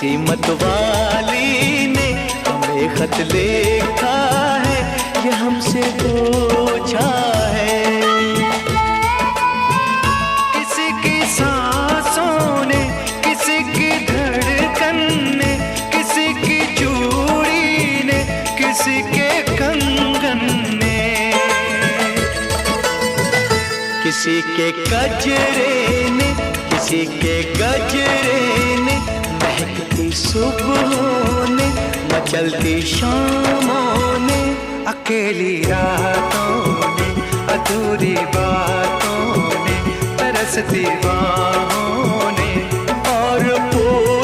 किसी मतवाली ने हमें खत लिखा है, ये हमसे पूछा है। किसी की सांसों ने, किसी की धड़कन ने, किसी की चूड़ी ने, किसी के कंगन ने, किसी के गजरे ने, किसी के गजरे ने, महकती सुबहों ने, मचलती शामों ने, अकेली रातों ने, अधूरी बातों ने, तरसती बाहों